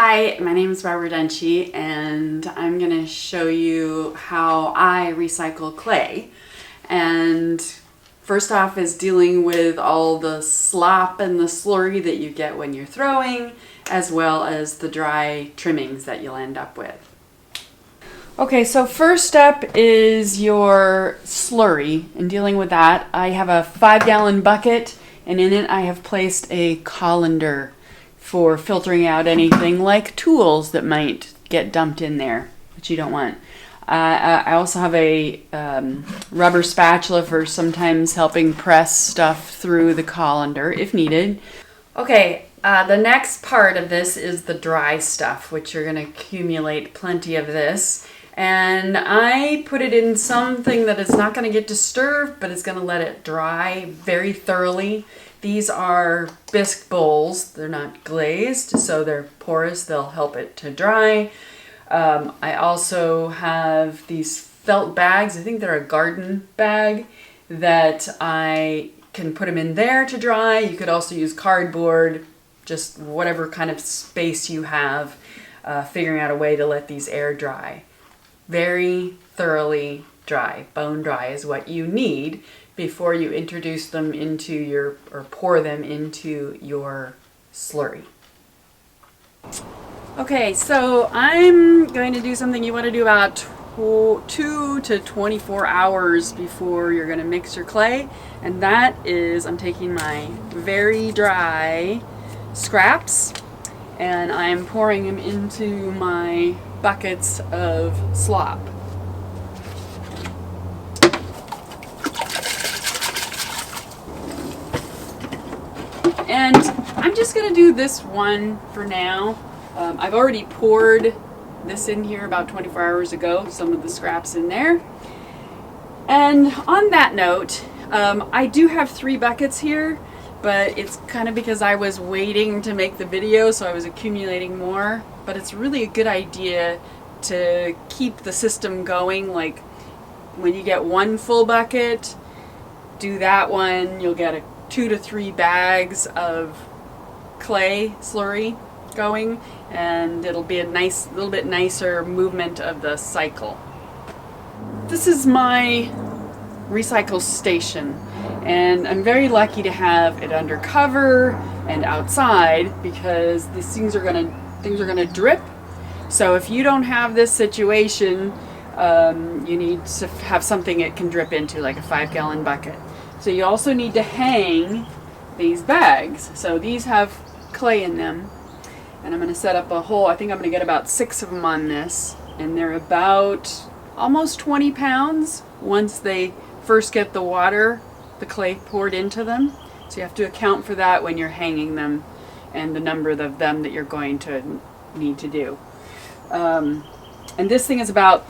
Hi, my name is Barbara Denchi, and I'm going to show you how I recycle clay. And first off is dealing with all the slop and the slurry that you get when you're throwing, as well as the dry trimmings that you'll end up with. Okay, so first up is your slurry, and dealing with that, I have a 5-gallon bucket, and in it I have placed a colander for filtering out anything like tools that might get dumped in there, which you don't want. I also have a rubber spatula for sometimes helping press stuff through the colander if needed. Okay, the next part of this is the dry stuff, which you're going to accumulate plenty of this. And I put it in something that is not going to get disturbed, but is going to let it dry very thoroughly. These are bisque bowls. They're not glazed, so they're porous. They'll help it to dry. I also have these felt bags. I think they're a garden bag that I can put them in there to dry. You could also use cardboard, just whatever kind of space you have, figuring out a way to let these air dry. Very thoroughly dry. Bone dry is what you need before you introduce them into your, or pour them into your slurry. Okay, so I'm going to do something you want to do about 2 to 24 hours before you're going to mix your clay, and that is I'm taking my very dry scraps and I'm pouring them into my buckets of slop. And I'm just going to do this one for now. I've already poured this in here about 24 hours ago, some of the scraps in there. And on that note, I do have 3 buckets here, but it's kind of because I was waiting to make the video, so I was accumulating more. But it's really a good idea to keep the system going. Like when you get one full bucket, do that one, you'll get 2 to 3 bags of clay slurry going, and it'll be a little bit nicer movement of the cycle. This is my recycle station, and I'm very lucky to have it under cover and outside because these things are gonna drip. So if you don't have this situation, you need to have something it can drip into, like a 5-gallon bucket. So you also need to hang these bags. So these have clay in them, and I'm going to set up a hole. I think I'm going to get about 6 of them on this, and they're about almost 20 pounds once they first get the clay poured into them. So you have to account for that when you're hanging them and the number of them that you're going to need to do. And this thing is about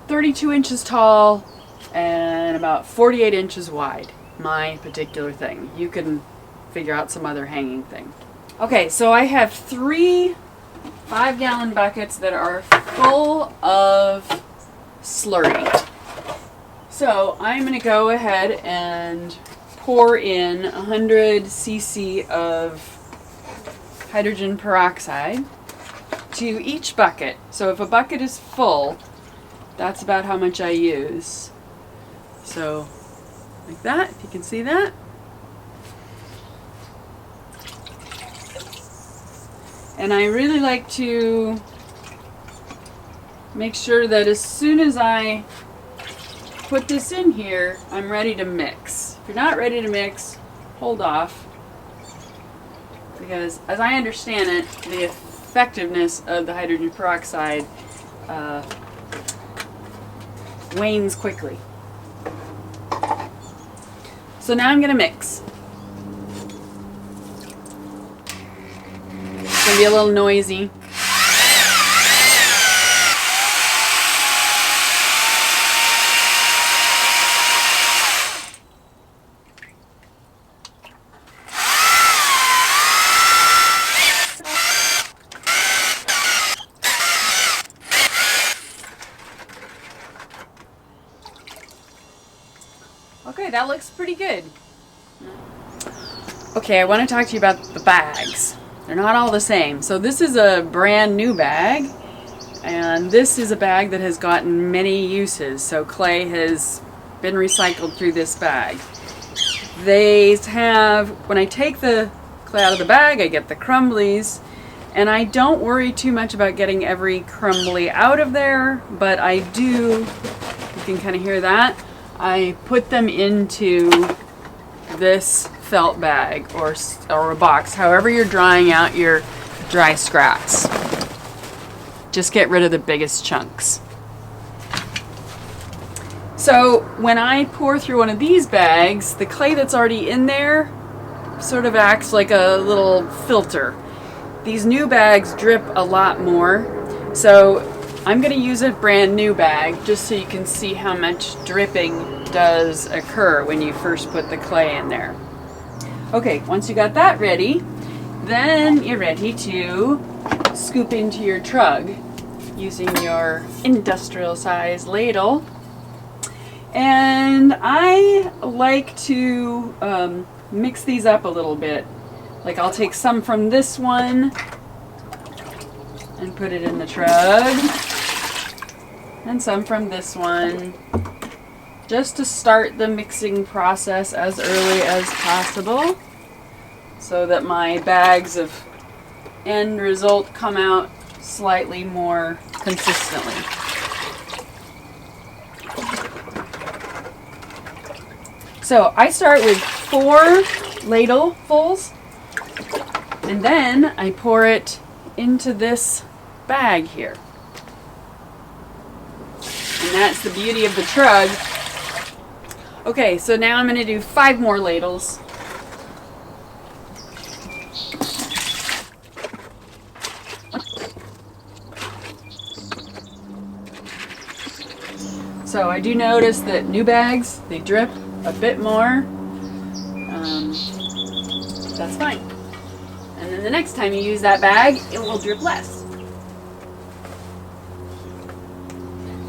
32 inches tall and about 48 inches wide. My particular thing. You can figure out some other hanging thing. Okay, so I have 3 5-gallon buckets that are full of slurry. So I'm going to go ahead and pour in 100 cc of hydrogen peroxide to each bucket. So if a bucket is full, that's about how much I use. So like that, if you can see that. And I really like to make sure that as soon as I put this in here, I'm ready to mix. If you're not ready to mix, hold off. Because as I understand it, the effectiveness of the hydrogen peroxide wanes quickly. So now I'm going to mix. It's going to be a little noisy. Okay, that looks pretty good. Okay, I want to talk to you about the bags. They're not all the same. So this is a brand new bag, and this is a bag that has gotten many uses. So clay has been recycled through this bag. They have, when I take the clay out of the bag, I get the crumblies, and I don't worry too much about getting every crumbly out of there, but I do, you can kind of hear that, I put them into this felt bag or a box, however you're drying out your dry scraps. Just get rid of the biggest chunks. So when I pour through one of these bags, the clay that's already in there sort of acts like a little filter. These new bags drip a lot more, so I'm going to use a brand new bag just so you can see how much dripping does occur when you first put the clay in there. Okay, once you got that ready, then you're ready to scoop into your trug using your industrial size ladle. And I like to mix these up a little bit. Like I'll take some from this one and put it in the trug, and some from this one, just to start the mixing process as early as possible so that my bags of end result come out slightly more consistently. So I start with 4 ladlefuls, and then I pour it into this bag here. And that's the beauty of the trug. Okay, so now I'm going to do 5 more ladles. So I do notice that new bags, they drip a bit more. That's fine. And then the next time you use that bag, it will drip less.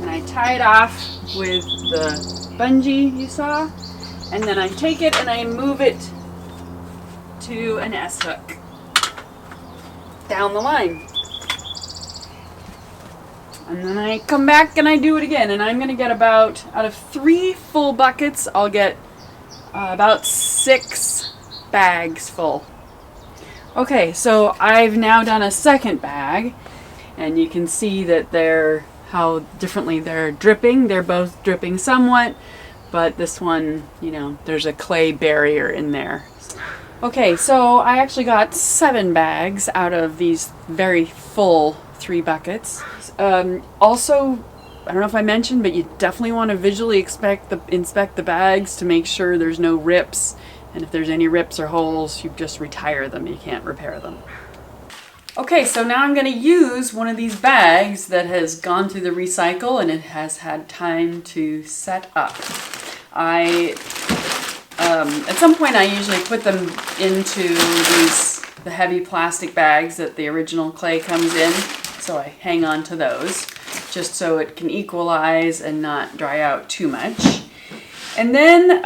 And I tie it off with the bungee you saw, and then I take it and I move it to an S-hook down the line. And then I come back and I do it again, and I'm going to get about, out of 3 full buckets, I'll get about 6 bags full. Okay, so I've now done a second bag, and you can see that how differently they're dripping. They're both dripping somewhat, but this one, you know, there's a clay barrier in there. Okay, so I actually got 7 bags out of these very full 3 buckets. Also, I don't know if I mentioned, but you definitely want to visually inspect the bags to make sure there's no rips. And if there's any rips or holes, you just retire them. You can't repair them. Okay, so now I'm going to use one of these bags that has gone through the recycle and it has had time to set up. At some point I usually put them into the heavy plastic bags that the original clay comes in. So I hang on to those just so it can equalize and not dry out too much. And then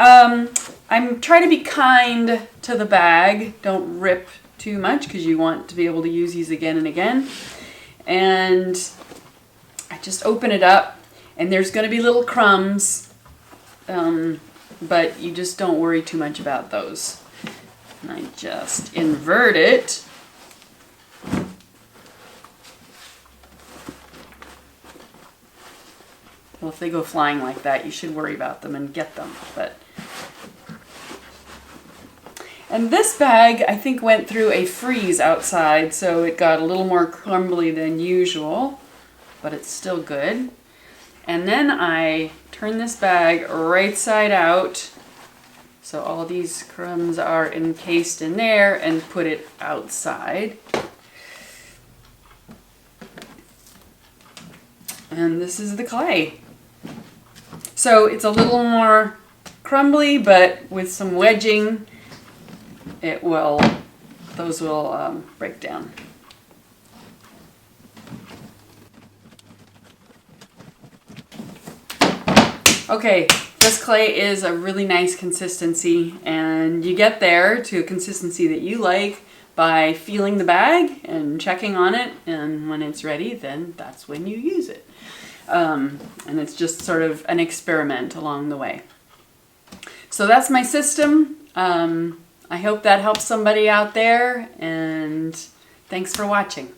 I'm trying to be kind to the bag. Don't rip too much because you want to be able to use these again and again. And I just open it up, and there's going to be little crumbs, but you just don't worry too much about those. And I just invert it. Well, if they go flying like that, you should worry about them and get them. And this bag, I think, went through a freeze outside, so it got a little more crumbly than usual, but it's still good. And then I turn this bag right side out, so all these crumbs are encased in there, and put it outside. And this is the clay. So it's a little more crumbly, but with some wedging, those will break down. Okay, this clay is a really nice consistency, and you get there to a consistency that you like by feeling the bag and checking on it, and when it's ready, then that's when you use it. And it's just sort of an experiment along the way. So that's my system. I hope that helps somebody out there, and thanks for watching.